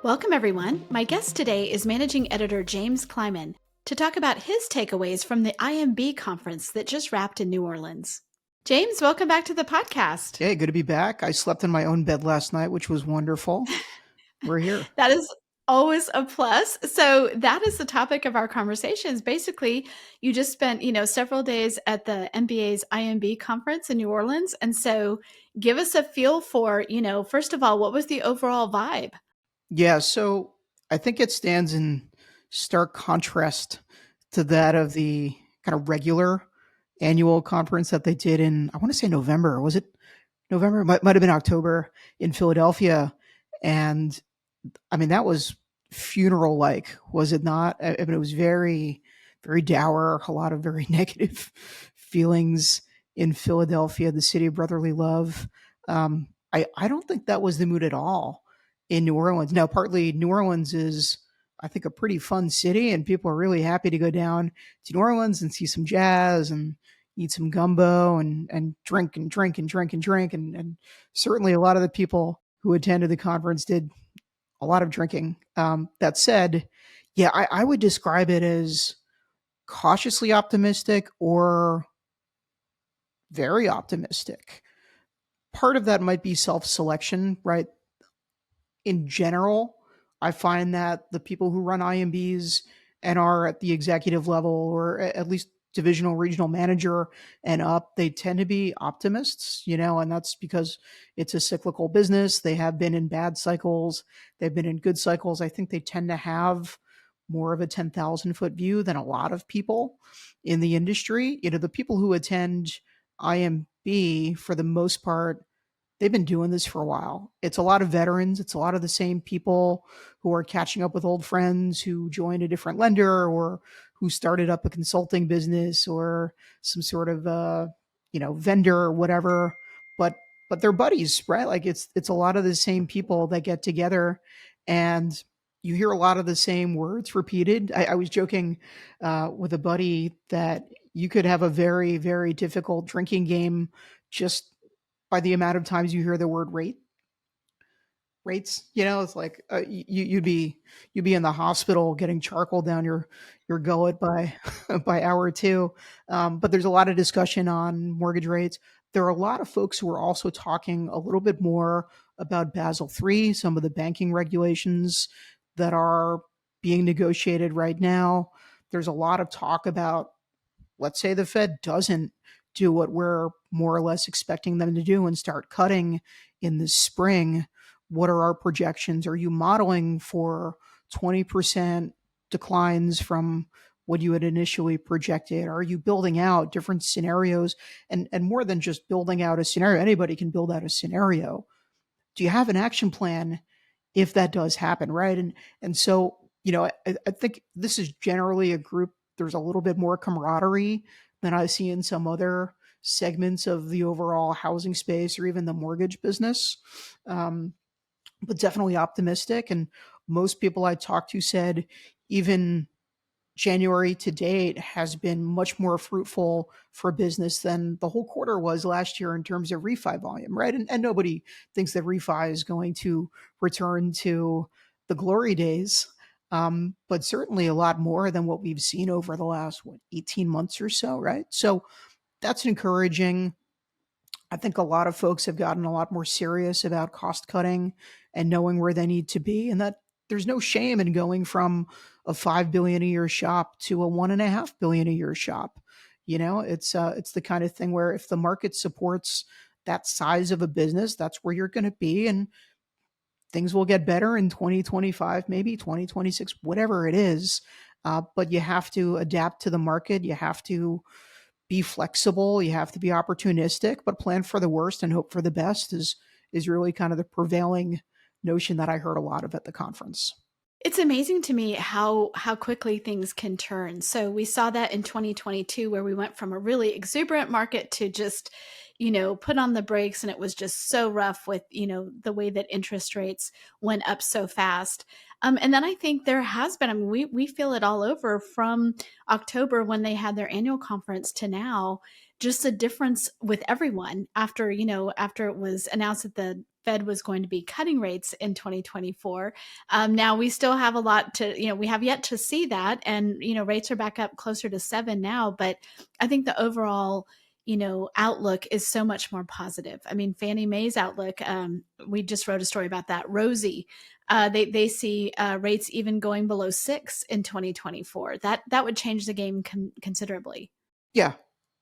Welcome, everyone. My guest today is Managing Editor James Kleiman to talk about his takeaways from the IMB conference that just wrapped in New Orleans. James, welcome back to the podcast. Hey, good to be back. I slept in my own bed last night, which was wonderful. We're here. That is always a plus. So that is the topic of our conversations. Basically, you just spent, several days at the MBA's IMB conference in New Orleans. And so give us a feel for, first of all, what was the overall vibe? Yeah, so I think it stands in stark contrast to that of the kind of regular annual conference that they did in, I want to say November. Was it November? Might have been October in Philadelphia. And I mean, that was funeral like, was it not? I mean, it was very, very dour, a lot of very negative feelings in Philadelphia, the city of brotherly love. I don't think that was the mood at all in New Orleans. Now, partly New Orleans is, I think, a pretty fun city, and people are really happy to go down to New Orleans and see some jazz and eat some gumbo and drink and drink and drink and drink. And certainly a lot of the people who attended the conference did a lot of drinking. That said, yeah, I would describe it as cautiously optimistic or very optimistic. Part of that might be self-selection, right? In general, I find that the people who run IMBs and are at the executive level or at least divisional regional manager and up, they tend to be optimists, and that's because it's a cyclical business. They have been in bad cycles. They've been in good cycles. I think they tend to have more of a 10,000 foot view than a lot of people in the industry. The people who attend IMB for the most part, they've been doing this for a while. It's a lot of veterans. It's a lot of the same people who are catching up with old friends who joined a different lender or who started up a consulting business or some sort of vendor or whatever. But they're buddies, right? Like it's a lot of the same people that get together, and you hear a lot of the same words repeated. I was joking with a buddy that you could have a very, very difficult drinking game just by the amount of times you hear the word rates. It's like you'd be in the hospital getting charcoal down your gullet by by hour two. But there's a lot of discussion on mortgage rates. There are a lot of folks who are also talking a little bit more about Basel III, some of the banking regulations that are being negotiated right now. There's a lot of talk about, let's say the Fed doesn't do what we're more or less expecting them to do and start cutting in the spring. What are our projections? Are you modeling for 20% declines from what you had initially projected? Are you building out different scenarios? And more than just building out a scenario, anybody can build out a scenario. Do you have an action plan if that does happen, right? And so, I think this is generally a group, there's a little bit more camaraderie than I see in some other segments of the overall housing space or even the mortgage business. But definitely optimistic. And most people I talked to said even January to date has been much more fruitful for business than the whole quarter was last year in terms of refi volume, right? And nobody thinks that refi is going to return to the glory days, but certainly a lot more than what we've seen over the last 18 months or so, right? So that's encouraging. I think a lot of folks have gotten a lot more serious about cost cutting and knowing where they need to be, and that there's no shame in going from a 5 billion a year shop to a 1.5 billion a year shop. It's the kind of thing where if the market supports that size of a business, that's where you're going to be, and things will get better in 2025, maybe 2026, whatever it is. But you have to adapt to the market. You have to be flexible. You have to be opportunistic, but plan for the worst and hope for the best is really kind of the prevailing notion that I heard a lot of at the conference. It's amazing to me how quickly things can turn. So we saw that in 2022 where we went from a really exuberant market to just, put on the brakes, and it was just so rough with, the way that interest rates went up so fast. And then I think there has been, I mean, we feel it all over from October when they had their annual conference to now, just a difference with everyone after it was announced that the Fed was going to be cutting rates in 2024. Now we still have a lot to, we have yet to see that. And, rates are back up closer to 7 now. But I think the overall, outlook is so much more positive. I mean, Fannie Mae's outlook, we just wrote a story about that. Rosie, they see rates even going below 6 in 2024. That would change the game considerably. Yeah,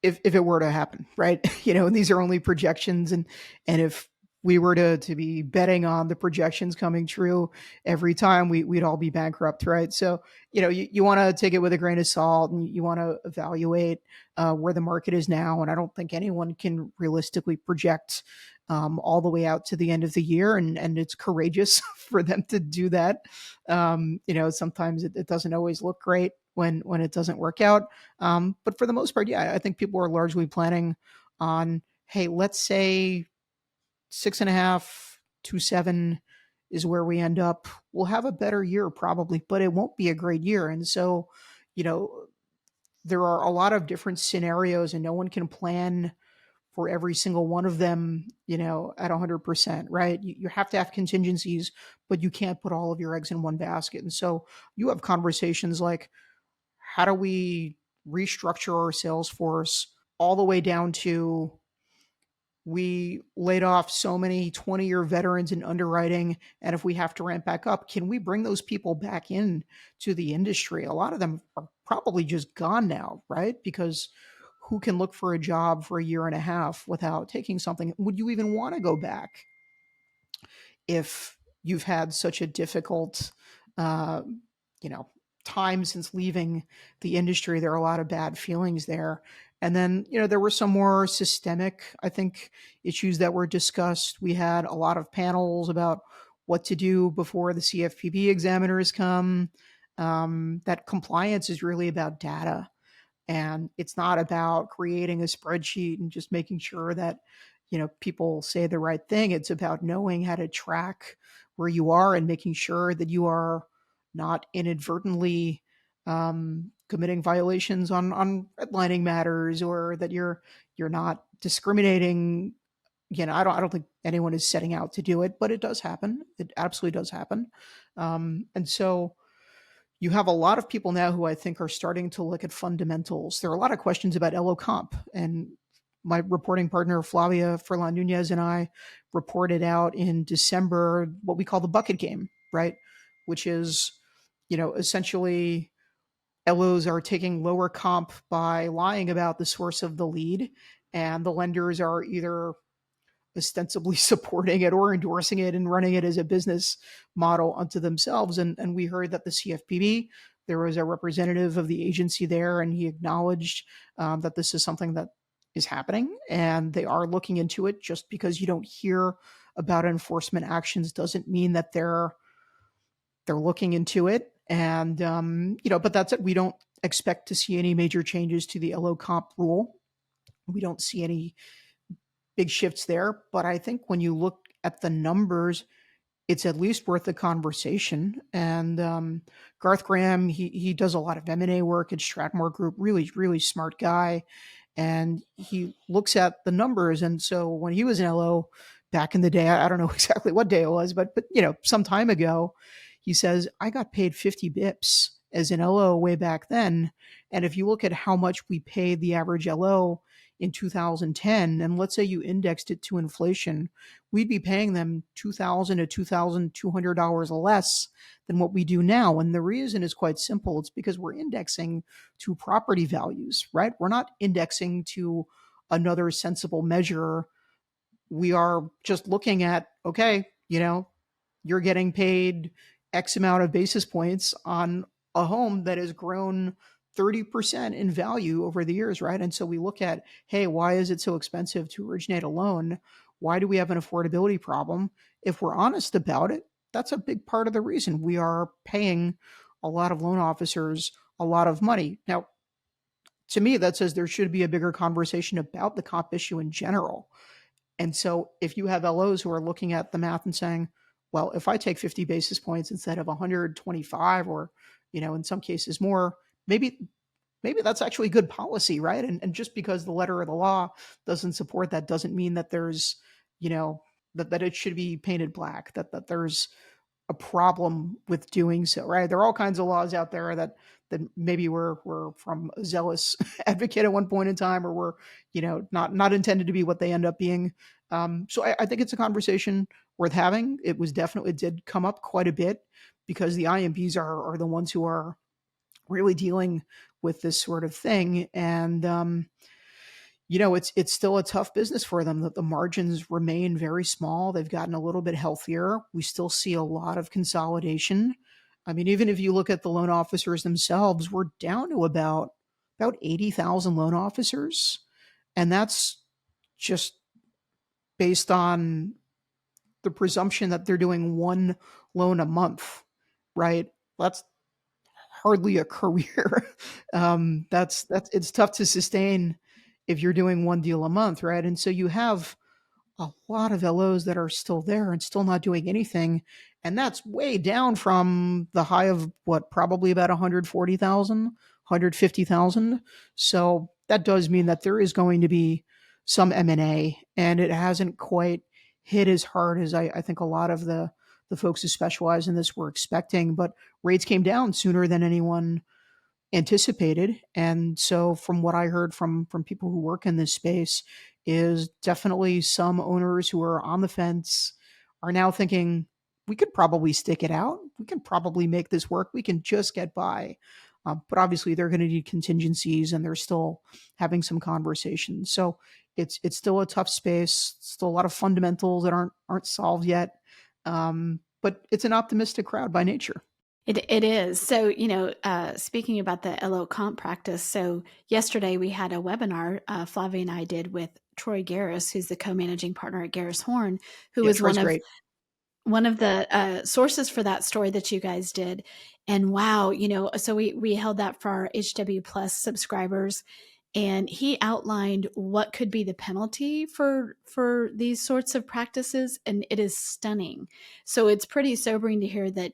if it were to happen, right? And these are only projections, and if we were to be betting on the projections coming true every time, we'd all be bankrupt, right? So you want to take it with a grain of salt, and you want to evaluate where the market is now. And I don't think anyone can realistically project all the way out to the end of the year, and it's courageous for them to do that. Sometimes it doesn't always look great when it doesn't work out. But for the most part, yeah, I think people are largely planning on, hey, let's say 6.5 to 7 is where we end up. We'll have a better year probably, but it won't be a great year. And so, you know, there are a lot of different scenarios, and no one can plan for every single one of them, at 100%, right? You have to have contingencies, but you can't put all of your eggs in one basket. And so you have conversations like, how do we restructure our sales force all the way down to, we laid off so many 20-year veterans in underwriting, and if we have to ramp back up, can we bring those people back in to the industry? A lot of them are probably just gone now, right? Because who can look for a job for a year and a half without taking something? Would you even want to go back if you've had such a difficult, uh, you know, time since leaving the industry? There are a lot of bad feelings there. And then, there were some more systemic, I think, issues that were discussed. We had a lot of panels about what to do before the CFPB examiners come. That compliance is really about data, and it's not about creating a spreadsheet and just making sure that people say the right thing. It's about knowing how to track where you are and making sure that you are not inadvertently committing violations on redlining matters, or that you're not discriminating. Again, I don't think anyone is setting out to do it, but it does happen. It absolutely does happen. And so you have a lot of people now who I think are starting to look at fundamentals. There are a lot of questions about LO comp, and my reporting partner Flavia Furlan Nunez and I reported out in December what we call the bucket game, right? Which is, essentially LOs are taking lower comp by lying about the source of the lead, and the lenders are either ostensibly supporting it or endorsing it and running it as a business model unto themselves. And we heard that the CFPB, there was a representative of the agency there, and he acknowledged that this is something that is happening, and they are looking into it. Just because you don't hear about enforcement actions doesn't mean that they're looking into it. And but that's it. We don't expect to see any major changes to the LO comp rule. We don't see any big shifts there. But I think when you look at the numbers, it's at least worth the conversation. And Garth Graham, he does a lot of M&A work at Stratmore Group. Really, really smart guy, and he looks at the numbers. And so when he was in LO back in the day, I don't know exactly what day it was, but some time ago, he says, I got paid 50 bips as an LO way back then. And if you look at how much we paid the average LO in 2010, and let's say you indexed it to inflation, we'd be paying them $2,000 to $2,200 less than what we do now. And the reason is quite simple. It's because we're indexing to property values, right? We're not indexing to another sensible measure. We are just looking at, okay, you're getting paid X amount of basis points on a home that has grown 30% in value over the years, right? And so we look at, hey, why is it so expensive to originate a loan? Why do we have an affordability problem? If we're honest about it, that's a big part of the reason. We are paying a lot of loan officers a lot of money. Now, to me, that says there should be a bigger conversation about the comp issue in general. And so if you have LOs who are looking at the math and saying, well, if I take 50 basis points instead of 125, or, in some cases more, maybe that's actually good policy, right? And just because the letter of the law doesn't support that doesn't mean that there's that it should be painted black, that there's a problem with doing so, right? There are all kinds of laws out there that maybe were from a zealous advocate at one point in time, or were, not intended to be what they end up being. So I think it's a conversation worth having. It did come up quite a bit because the IMBs are the ones who are really dealing with this sort of thing. And it's still a tough business for them. That the margins remain very small. They've gotten a little bit healthier. We still see a lot of consolidation. I mean, even if you look at the loan officers themselves, we're down to about 80,000 loan officers, and that's just based on the presumption that they're doing one loan a month, right? That's hardly a career. That's it's tough to sustain if you're doing one deal a month, right? And so you have a lot of LOs that are still there and still not doing anything. And that's way down from the high of what, probably about 140,000, 150,000. So that does mean that there is going to be some M&A, and it hasn't quite hit as hard as I think a lot of the folks who specialize in this were expecting. But rates came down sooner than anyone anticipated. And so from what I heard from people who work in this space, is definitely some owners who are on the fence are now thinking, we could probably stick it out. We can probably make this work. We can just get by. But obviously they're going to need contingencies, and they're still having some conversations. So it's still a tough space. Still a lot of fundamentals that aren't solved yet. But it's an optimistic crowd by nature. It is. So, speaking about the LO comp practice, so yesterday we had a webinar, Flavia and I did, with Troy Garris, who's the co-managing partner at Garris Horn, who Yeah, was Troy's great. one of the sources for that story that you guys did. And wow, so we held that for our HW Plus subscribers, and he outlined what could be the penalty for these sorts of practices, and it is stunning. So it's pretty sobering to hear that,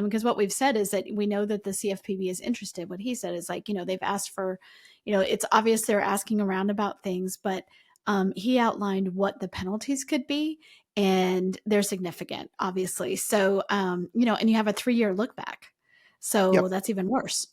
because what we've said is that we know that the CFPB is interested. What he said is, like, they've asked for, it's obvious they're asking around about things, but he outlined what the penalties could be, and they're significant, obviously. So, and you have a 3-year look back. So Yep. that's even worse.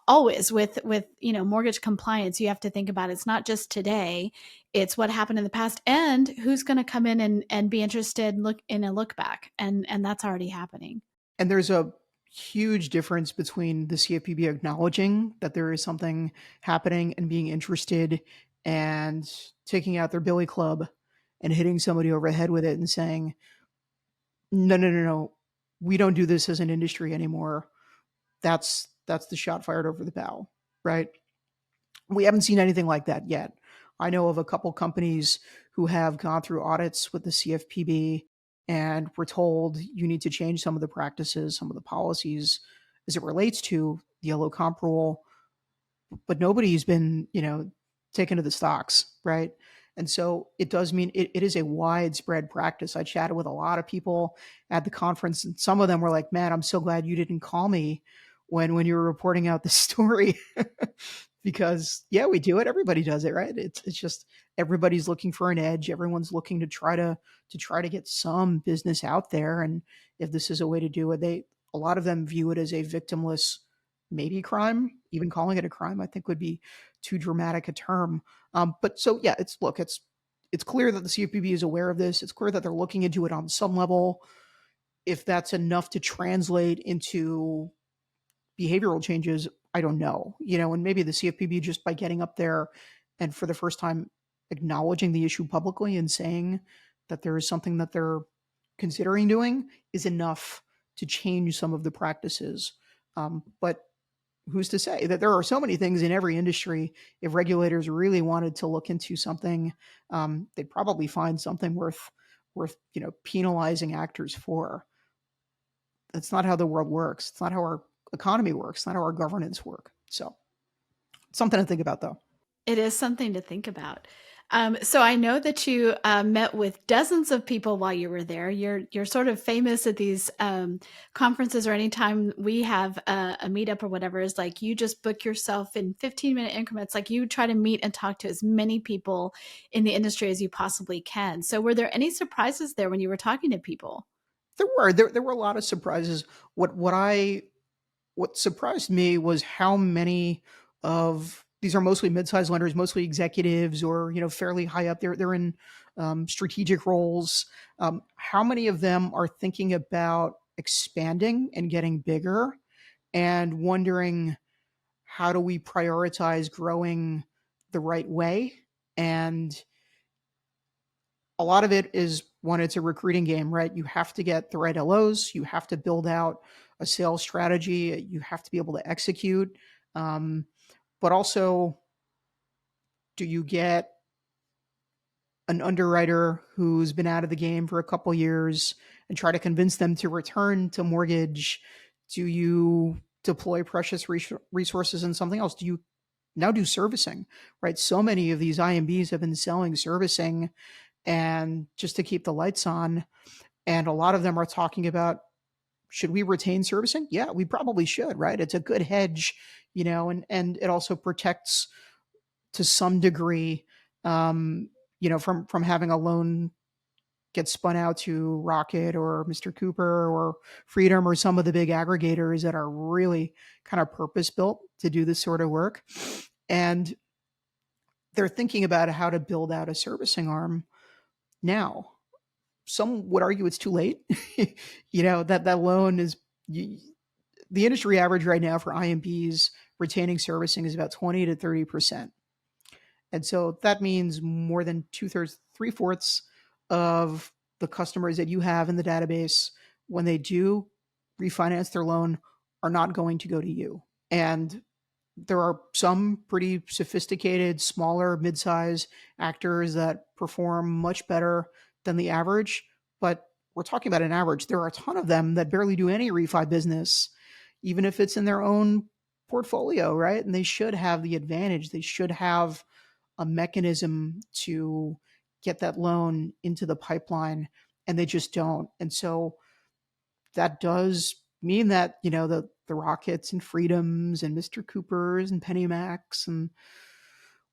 Always with mortgage compliance, you have to think about, it's not just today, it's what happened in the past, and who's going to come in and be interested in a look back, and that's already happening. And there's a huge difference between the CFPB acknowledging that there is something happening and being interested, and taking out their billy club and hitting somebody over the head with it and saying, no, no, no, no, we don't do this as an industry anymore. That's the shot fired over the bow, right? We haven't seen anything like that yet. I know of a couple companies who have gone through audits with the CFPB and were told, you need to change some of the practices, some of the policies as it relates to the yellow comp rule, but nobody's been, taken to the stocks, right? And so it does mean it is a widespread practice. I chatted with a lot of people at the conference, and some of them were like, man, I'm so glad you didn't call me when you were reporting out the story. Because yeah, we do it. Everybody does it, right? It's just everybody's looking for an edge. Everyone's looking to try to get some business out there. And if this is a way to do it, a lot of them view it as a victimless, maybe crime. Even calling it a crime, I think, would be too dramatic a term. But so yeah, it's clear that the CFPB is aware of this. It's clear that they're looking into it on some level. If that's enough to translate into behavioral changes, I don't know. And maybe the CFPB, just by getting up there and for the first time acknowledging the issue publicly and saying that there is something that they're considering doing, is enough to change some of the practices. But who's to say that there are so many things in every industry? If regulators really wanted to look into something, they'd probably find something worth penalizing actors for. That's not how the world works. It's not how our economy works. It's not how our governance work. So something to think about, though. It is something to think about. So I know that you met with dozens of people while you were there. You're sort of famous at these conferences, or anytime we have a meetup or whatever. Is like you just book yourself in 15-minute increments. Like you try to meet and talk to as many people in the industry as you possibly can. So were there any surprises there when you were talking to people? There were a lot of surprises. What surprised me was how many of these are mostly mid-sized lenders, mostly executives or fairly high up. They're in strategic roles. How many of them are thinking about expanding and getting bigger, and wondering how do we prioritize growing the right way? And a lot of it is, one, it's a recruiting game, right? You have to get the right LOs. You have to build out a sales strategy. You have to be able to execute. Um, but also, do you get an underwriter who's been out of the game for a couple years and try to convince them to return to mortgage? Do you deploy precious resources in something else? Do you now do servicing, right? So many of these IMBs have been selling servicing and just to keep the lights on. And a lot of them are talking about, should we retain servicing? Yeah, we probably should, right? It's a good hedge, and it also protects to some degree, from having a loan get spun out to Rocket or Mr. Cooper or Freedom or some of the big aggregators that are really kind of purpose built to do this sort of work. And they're thinking about how to build out a servicing arm now. Some would argue it's too late. That loan is, the industry average right now for IMBs retaining servicing is about 20 to 30%. And so that means more than two-thirds, three-fourths of the customers that you have in the database, when they do refinance their loan, are not going to go to you. And there are some pretty sophisticated, smaller, mid-size actors that perform much better than the average. But we're talking about an average. There are a ton of them that barely do any refi business, even if it's in their own portfolio, right? And they should have the advantage. They should have a mechanism to get that loan into the pipeline, and they just don't. And so that does mean that the Rockets and Freedoms and Mr. Coopers and PennyMacs and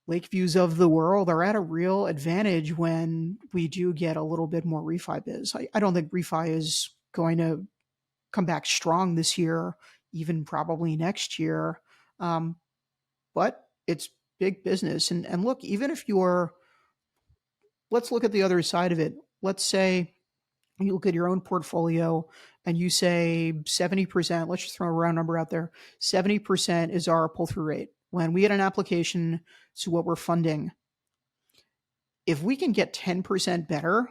Lakeviews of the world are at a real advantage when we do get a little bit more refi biz. I don't think refi is going to come back strong this year, even probably next year. Um, but it's big business. And look, even if you're, let's look at the other side of it. Let's say you look at your own portfolio and you say 70%, let's just throw a round number out there, 70% is our pull through rate. When we get an application to what we're funding, if we can get 10% better,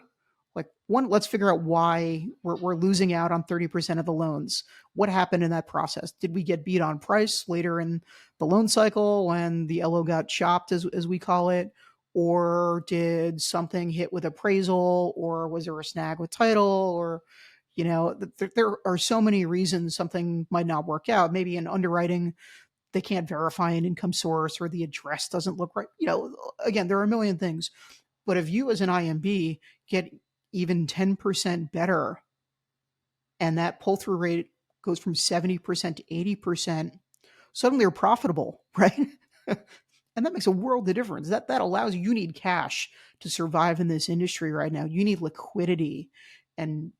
like one, let's figure out why we're losing out on 30% of the loans. What happened in that process? Did we get beat on price later in the loan cycle when the LO got chopped, as we call it? Or did something hit with appraisal? Or was there a snag with title? Or, there are so many reasons something might not work out. Maybe in underwriting, they can't verify an income source, or the address doesn't look right. Again, there are a million things. But if you as an IMB get even 10% better, and that pull through rate goes from 70% to 80%, suddenly you're profitable, right? And that makes a world of difference. That allows you need cash to survive in this industry right now. You need liquidity. And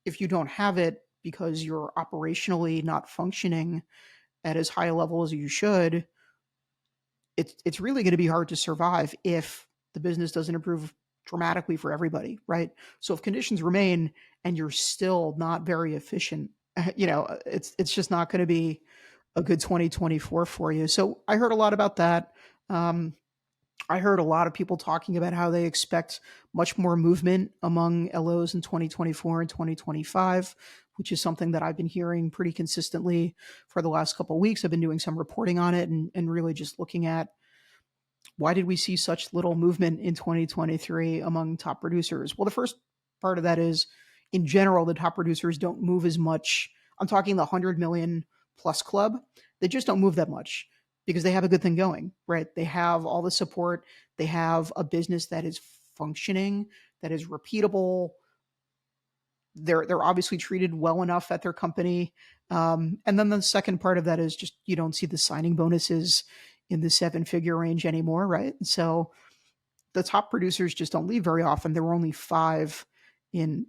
if you don't have it because you're operationally not functioning at as high a level as you should, it's really going to be hard to survive if the business doesn't improve dramatically for everybody, right? So if conditions remain and you're still not very efficient, it's just not going to be a good 2024 for you. So I heard a lot about that. Um, I heard a lot of people talking about how they expect much more movement among LOs in 2024 and 2025, which is something that I've been hearing pretty consistently for the last couple of weeks. I've been doing some reporting on it and really just looking at, why did we see such little movement in 2023 among top producers? Well, the first part of that is, in general, the top producers don't move as much. I'm talking the 100 million plus club. They just don't move that much because they have a good thing going, right? They have all the support. They have a business that is functioning, that is repeatable. They're obviously treated well enough at their company. And then the second part of that is just you don't see the signing bonuses in the seven-figure range anymore, right? So the top producers just don't leave very often. There were only 5 in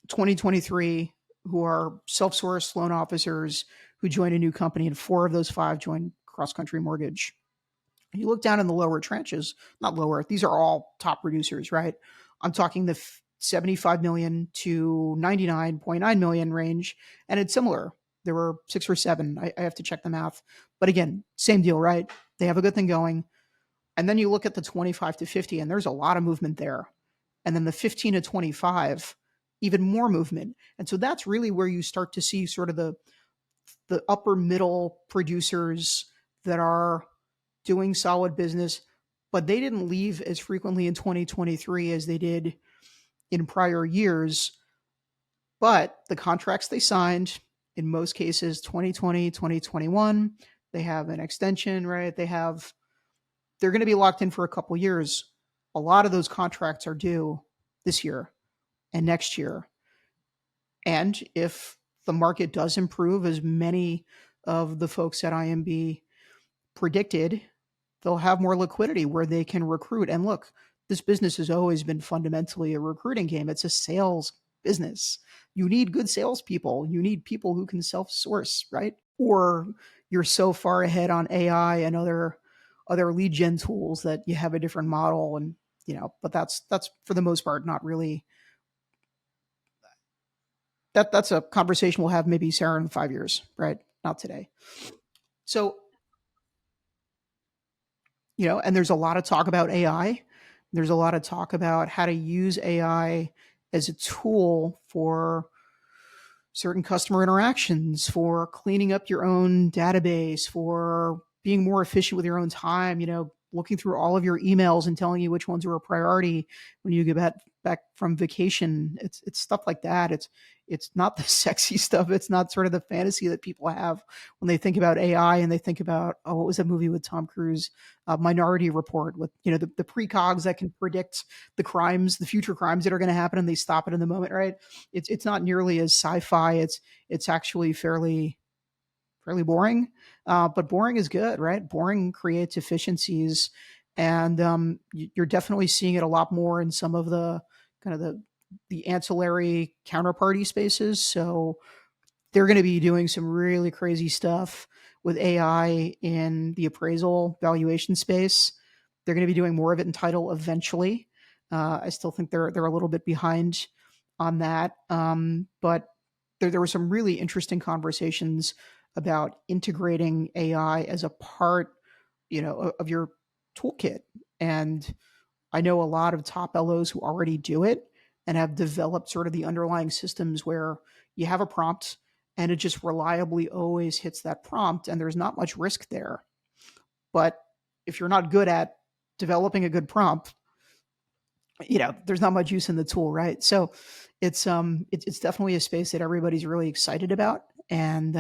2023 who are self-sourced loan officers who joined a new company, and 4 of those 5 joined Cross Country Mortgage. You look down in the lower trenches, not lower, these are all top producers, right? I'm talking the 75 million to 99.9 million range, and it's similar. There were 6 or 7. I have to check the math. But again, same deal, right? They have a good thing going. And then you look at the 25 to 50, and there's a lot of movement there. And then the 15 to 25, even more movement. And so that's really where you start to see sort of the upper middle producers that are doing solid business, but they didn't leave as frequently in 2023 as they did in prior years. But the contracts they signed, in most cases, 2020, 2021, they have an extension, right? They're going to be locked in for a couple years. A lot of those contracts are due this year and next year. And if the market does improve, as many of the folks at IMB predicted, they'll have more liquidity where they can recruit. And look, this business has always been fundamentally a recruiting game. It's a sales business. You need good salespeople. You need people who can self-source, right? Or you're so far ahead on AI and other lead gen tools that you have a different model. And but that's for the most part not really that's a conversation we'll have maybe, Sarah, in 5 years, right? Not today. So and there's a lot of talk about AI. There's a lot of talk about how to use AI as a tool for certain customer interactions, for cleaning up your own database, for being more efficient with your own time, looking through all of your emails and telling you which ones are a priority when you get back from vacation. It's stuff like that. It's not the sexy stuff. It's not sort of the fantasy that people have when they think about AI and they think about, what was that movie with Tom Cruise, Minority Report, with the precogs that can predict the future crimes that are going to happen, and they stop it in the moment, right? It's not nearly as sci-fi. It's actually fairly boring, but boring is good, right? Boring creates efficiencies, and you're definitely seeing it a lot more in some of the kind of the ancillary counterparty spaces. So they're going to be doing some really crazy stuff with AI in the appraisal valuation space. They're going to be doing more of it in title eventually. I still think they're a little bit behind on that, but there were some really interesting conversations about integrating AI as a part, of your toolkit. And I know a lot of top LOs who already do it and have developed sort of the underlying systems where you have a prompt and it just reliably always hits that prompt, and there's not much risk there. But if you're not good at developing a good prompt, there's not much use in the tool, right? So it's definitely a space that everybody's really excited about, and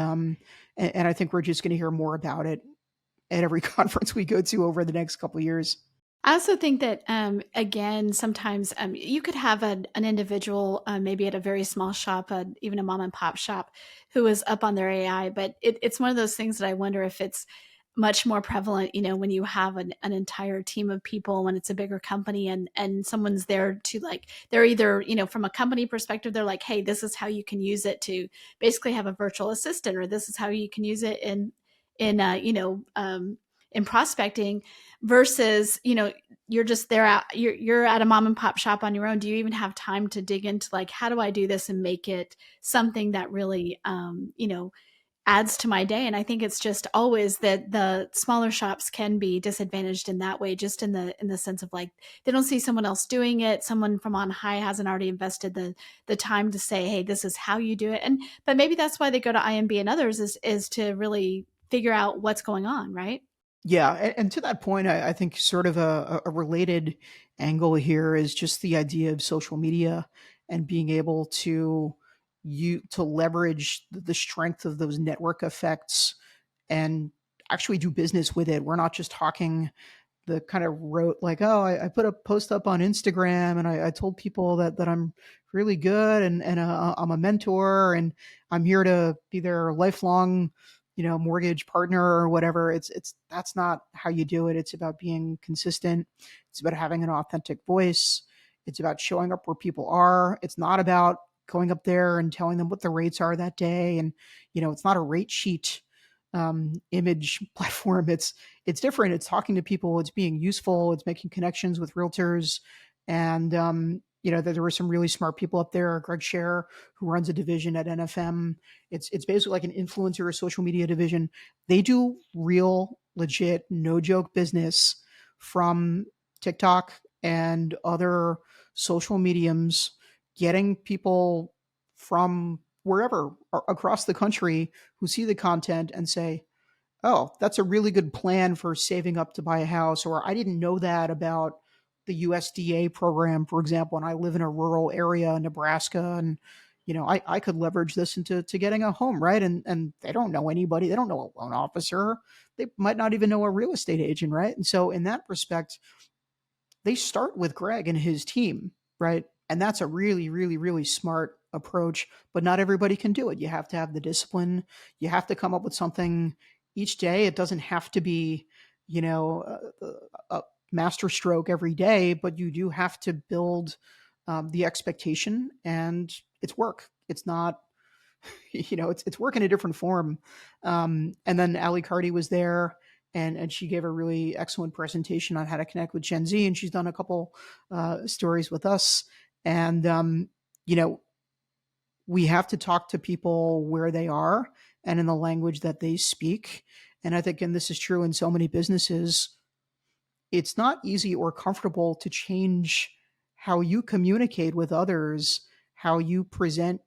I think we're just going to hear more about it at every conference we go to over the next couple of years. I also think that, again, sometimes you could have an individual, maybe at a very small shop, even a mom and pop shop, who is up on their AI. But it's one of those things that I wonder if it's much more prevalent, when you have an entire team of people, when it's a bigger company, and someone's there to, like, they're either, from a company perspective, they're like, hey, this is how you can use it to basically have a virtual assistant, or this is how you can use it in prospecting, versus you're just there at you're at a mom and pop shop on your own. Do you even have time to dig into, like, how do I do this and make it something that really adds to my day? And I think it's just always that the smaller shops can be disadvantaged in that way, just in the sense of, like, they don't see someone else doing it. Someone from on high hasn't already invested the time to say, hey, this is how you do it. But maybe that's why they go to IMB and others, is to really figure out what's going on, right? Yeah, and to that point, I think sort of a related angle here is just the idea of social media and being able to leverage the strength of those network effects and actually do business with it. We're not just talking the kind of wrote like, oh, I put a post up on Instagram and I told people that I'm really good and I'm a mentor and I'm here to be their lifelong, mortgage partner or whatever. It's that's not how you do it. It's about being consistent. It's about having an authentic voice. It's about showing up where people are. It's not about going up there and telling them what the rates are that day. And, it's not a rate sheet image platform. It's different. It's talking to people. It's being useful. It's making connections with realtors. And, there were some really smart people up there. Greg Scher, who runs a division at NFM. It's basically like an influencer or social media division. They do real, legit, no joke business from TikTok and other social mediums, getting people from wherever across the country who see the content and say, oh, that's a really good plan for saving up to buy a house. Or I didn't know that about the USDA program, for example, and I live in a rural area in Nebraska. And, I could leverage this into getting a home, right? And they don't know anybody. They don't know a loan officer. They might not even know a real estate agent, right? And so in that respect, they start with Greg and his team, right? And that's a really, really, really smart approach, but not everybody can do it. You have to have the discipline. You have to come up with something each day. It doesn't have to be, a master stroke every day, but you do have to build the expectation, and it's work. It's not, it's work in a different form. And then Ali Cardi was there, and she gave a really excellent presentation on how to connect with Gen Z, and she's done a couple stories with us. And you know, we have to talk to people where they are and in the language that they speak. And I think, and this is true in so many businesses, it's not easy or comfortable to change how you communicate with others, how you present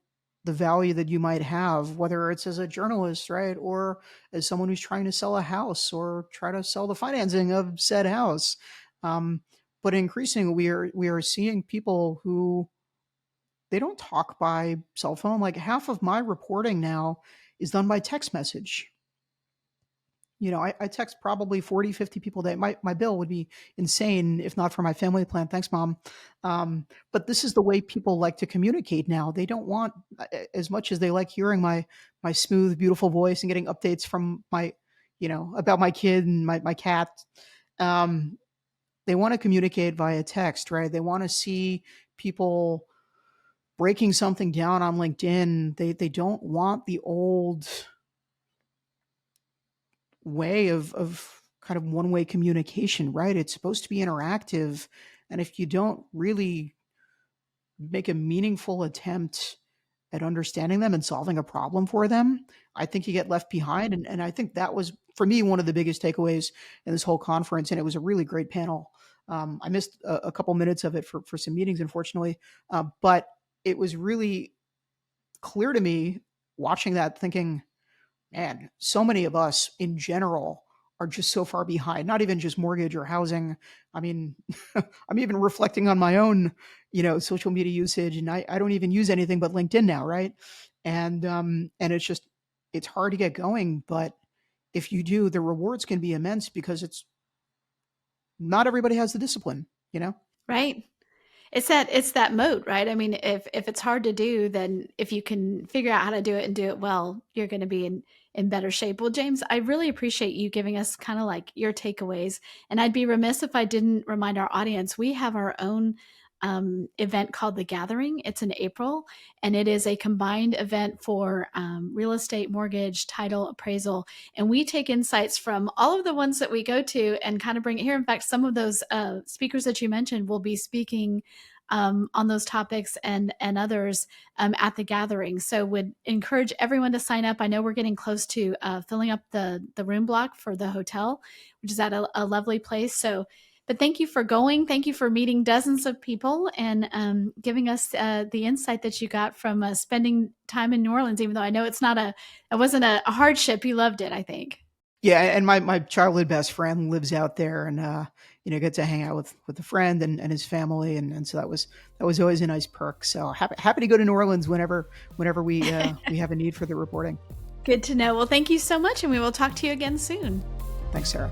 the value that you might have, whether it's as a journalist, right, or as someone who's trying to sell a house or try to sell the financing of said house. Um, but increasingly, we are seeing people who they don't talk by cell phone. Like half of my reporting now is done by text message. I text probably 40, 50 people a day. My bill would be insane if not for my family plan. Thanks, Mom. But this is the way people like to communicate now. They don't want, as much as they like hearing my smooth, beautiful voice and getting updates from my, about my kid and my cat. They want to communicate via text, right? They want to see people breaking something down on LinkedIn. They don't want the old way of kind of one-way communication, right? It's supposed to be interactive. And if you don't really make a meaningful attempt at understanding them and solving a problem for them, I think you get left behind. And I think that was, for me, one of the biggest takeaways in this whole conference. And it was a really great panel. I missed a couple minutes of it for some meetings, unfortunately. But it was really clear to me watching that, thinking, man, so many of us in general are just so far behind, not even just mortgage or housing. I mean, I'm even reflecting on my own, social media usage, and I don't even use anything but LinkedIn now. Right. And it's hard to get going, but if you do, the rewards can be immense because it's not everybody has the discipline. Right. It's that moat, right? I mean, if it's hard to do, then if you can figure out how to do it and do it well, you're going to be in better shape. Well, James, I really appreciate you giving us kind of like your takeaways. And I'd be remiss if I didn't remind our audience we have our own event called The Gathering. It's in April, and it is a combined event for real estate, mortgage, title, appraisal. And we take insights from all of the ones that we go to and kind of bring it here. In fact, some of those speakers that you mentioned will be speaking on those topics and others at the gathering. So would encourage everyone to sign up. I know we're getting close to filling up the room block for the hotel, which is at a lovely place. So, but thank you for going. Thank you for meeting dozens of people and giving us the insight that you got from spending time in New Orleans, even though I know it wasn't a hardship. You loved it, I think. Yeah, and my childhood best friend lives out there, and get to hang out with a friend and his family, and so that was always a nice perk. So happy to go to New Orleans whenever we have a need for the reporting. Good to know. Well, thank you so much, and we will talk to you again soon. Thanks, Sarah.